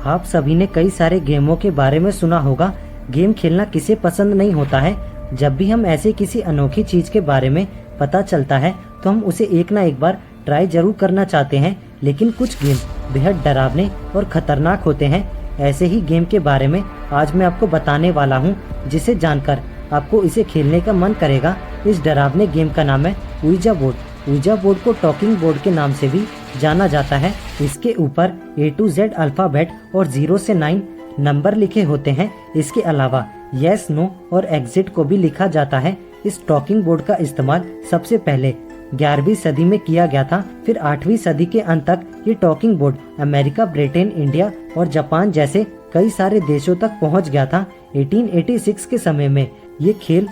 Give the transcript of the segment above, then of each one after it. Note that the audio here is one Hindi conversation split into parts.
आप सभी ने कई सारे गेमों के बारे में सुना होगा। गेम खेलना किसे पसंद नहीं होता है। जब भी हम ऐसे किसी अनोखी चीज के बारे में पता चलता है तो हम उसे एक ना एक बार ट्राई जरूर करना चाहते हैं, लेकिन कुछ गेम बेहद डरावने और खतरनाक होते हैं। ऐसे ही गेम के बारे में आज मैं आपको बताने वाला हूं, जिसे जानकर आपको इसे खेलने का मन करेगा। इस डरावने गेम का नाम है उइजा बोर्ड। उइजा बोर्ड को टॉकिंग बोर्ड के नाम से भी जाना जाता है। इसके ऊपर A to Z अल्फाबेट और 0 से 9 नंबर लिखे होते हैं। इसके अलावा यस, नो और एग्जिट को भी लिखा जाता है। इस टॉकिंग बोर्ड का इस्तेमाल सबसे पहले 11वीं सदी में किया गया था। फिर 8वीं सदी के अंत तक ये talking board America, Britain, India और जापान जैसे कई सारे देशों तक पहुंच गया था। 1886 के समय में ये खेल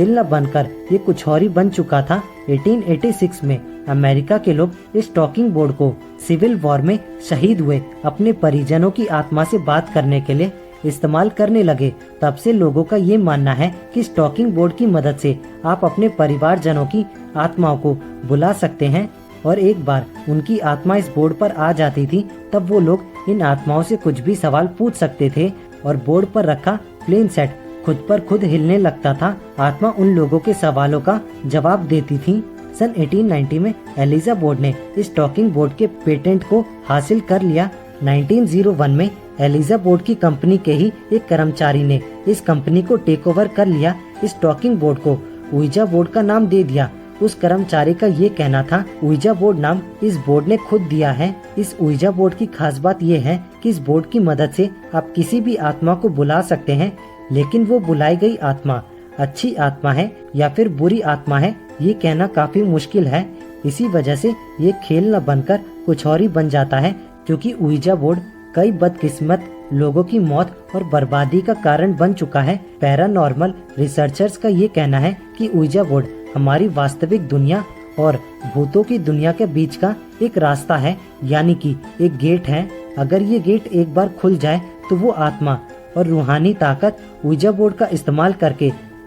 न बनकर ये कुछ और ही बन चुका था। 1886 में अमेरिका के लोग इस टॉकिंग बोर्ड को सिविल वॉर में शहीद हुए अपने परिजनों की आत्मा से बात करने के लिए इस्तेमाल करने लगे। तब से लोगों का ये मानना है कि इस टॉकिंग बोर्ड की मदद से आप अपने परिवारजनों की आत्माओं को बुला सकते हैं। और एक बार उनकी आत्मा इस बोर्ड पर आ जाती थी, तब वो लोग इन आत्माओं से कुछ भी सवाल पूछ सकते थे और बोर्ड पर रखा प्लेन सेट खुद पर खुद हिलने लगता था। आत्मा उन लोगों के सवालों का जवाब देती थी। सन 1890 में एलिजा बोर्ड ने इस टॉकिंग बोर्ड के पेटेंट को हासिल कर लिया। 1901 में एलिजा बोर्ड की कंपनी के ही एक कर्मचारी ने इस कंपनी को टेक ओवर कर लिया। इस टॉकिंग बोर्ड को उइजा बोर्ड का नाम दे दिया। उस कर्मचारी का ये कहना था, उइजा बोर्ड नाम इस बोर्ड ने खुद दिया है। इस उइजा बोर्ड की खास बात ये है कि इस बोर्ड की मदद से आप किसी भी आत्मा को बुला सकते हैं, लेकिन वो बुलाई गई आत्मा अच्छी आत्मा है या फिर बुरी आत्मा है, ये कहना काफी मुश्किल है। इसी वजह से ये खेल न बनकर कुछ और ही बन जाता है, क्योंकि उइजा बोर्ड कई बदकिस्मत लोगों की मौत और बर्बादी का कारण बन चुका है। पैरानॉर्मल रिसर्चर्स का ये कहना है कि उइजा बोर्ड हमारी वास्तविक दुनिया और भूतों की दुनिया के बीच का एक रास्ता है, यानी कि एक गेट है। अगर ये गेट एक बार खुल जाए तो वो आत्मा और रूहानी ताकत उइजा बोर्ड का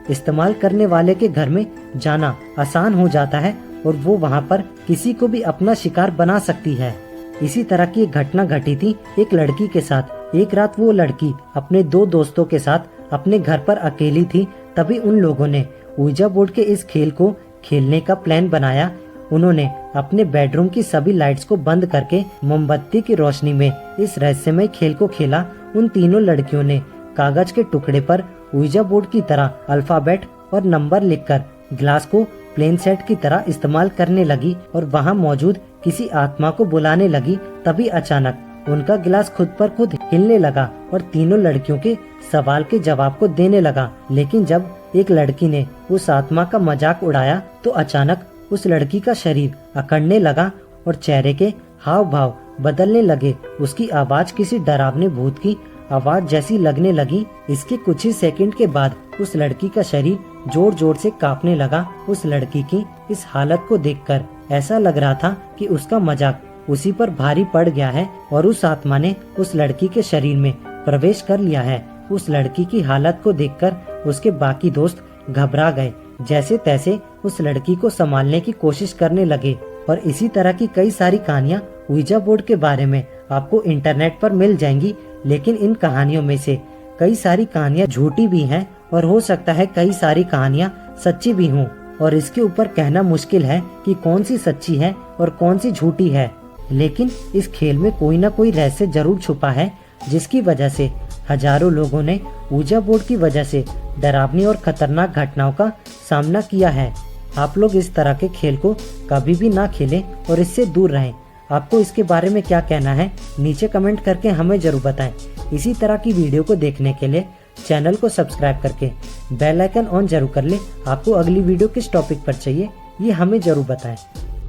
इस्तेमाल करने वाले के घर में जाना आसान हो जाता है और वो वहाँ पर किसी को भी अपना शिकार बना सकती है। इसी तरह की एक घटना घटी थी एक लड़की के साथ। एक रात वो लड़की अपने 2 दोस्तों के साथ अपने घर पर अकेली थी। तभी उन लोगों ने उइजा बोर्ड के इस खेल को खेलने का प्लान बनाया। उन्होंने अपने बेडरूम की सभी लाइट्स को बंद करके मोमबत्ती की रोशनी में इस रहस्यमय खेल को खेला। उन तीनों लड़कियों ने कागज के टुकड़े पर उइजा बोर्ड की तरह अल्फाबेट और नंबर लिखकर ग्लास को प्लेन सेट की तरह इस्तेमाल करने लगी और वहां मौजूद किसी आत्मा को बुलाने लगी। तभी अचानक उनका गिलास खुद पर खुद हिलने लगा और तीनों लड़कियों के सवाल के जवाब को देने लगा। लेकिन जब एक लड़की ने उस आत्मा का मजाक उड़ाया तो अचानक उस लड़की का शरीर अकड़ने लगा और चेहरे के हाव भाव बदलने लगे। उसकी आवाज किसी डरावने भूत की आवाज जैसी लगने लगी। इसके कुछ ही सेकंड के बाद उस लड़की का शरीर जोर जोर से कांपने लगा। उस लड़की की इस हालत को देखकर ऐसा लग रहा था कि उसका मजाक उसी पर भारी पड़ गया है और उस आत्मा ने उस लड़की के शरीर में प्रवेश कर लिया है। उस लड़की की हालत को देखकर उसके बाकी दोस्त घबरा गए। जैसे तैसे उस लड़की को संभालने की कोशिश करने लगे। और इसी तरह की कई सारी कहानियाँ उइजा बोर्ड के बारे में आपको इंटरनेट पर मिल जाएंगी, लेकिन इन कहानियों में से कई सारी कहानियाँ झूठी भी हैं और हो सकता है कई सारी कहानियाँ सच्ची भी हों। और इसके ऊपर कहना मुश्किल है कि कौन सी सच्ची है और कौन सी झूठी है। लेकिन इस खेल में कोई ना कोई रहस्य जरूर छुपा है, जिसकी वजह से हजारों लोगों ने उइजा बोर्ड की वजह से डरावनी और खतरनाक घटनाओं का सामना किया है। आप लोग इस तरह के खेल को कभी भी ना खेलें और इससे दूर रहें। आपको इसके बारे में क्या कहना है, नीचे कमेंट करके हमें जरूर बताएं। इसी तरह की वीडियो को देखने के लिए चैनल को सब्सक्राइब करके बेल आइकन ऑन जरूर कर ले। आपको अगली वीडियो किस टॉपिक पर चाहिए ये हमें जरूर बताएं।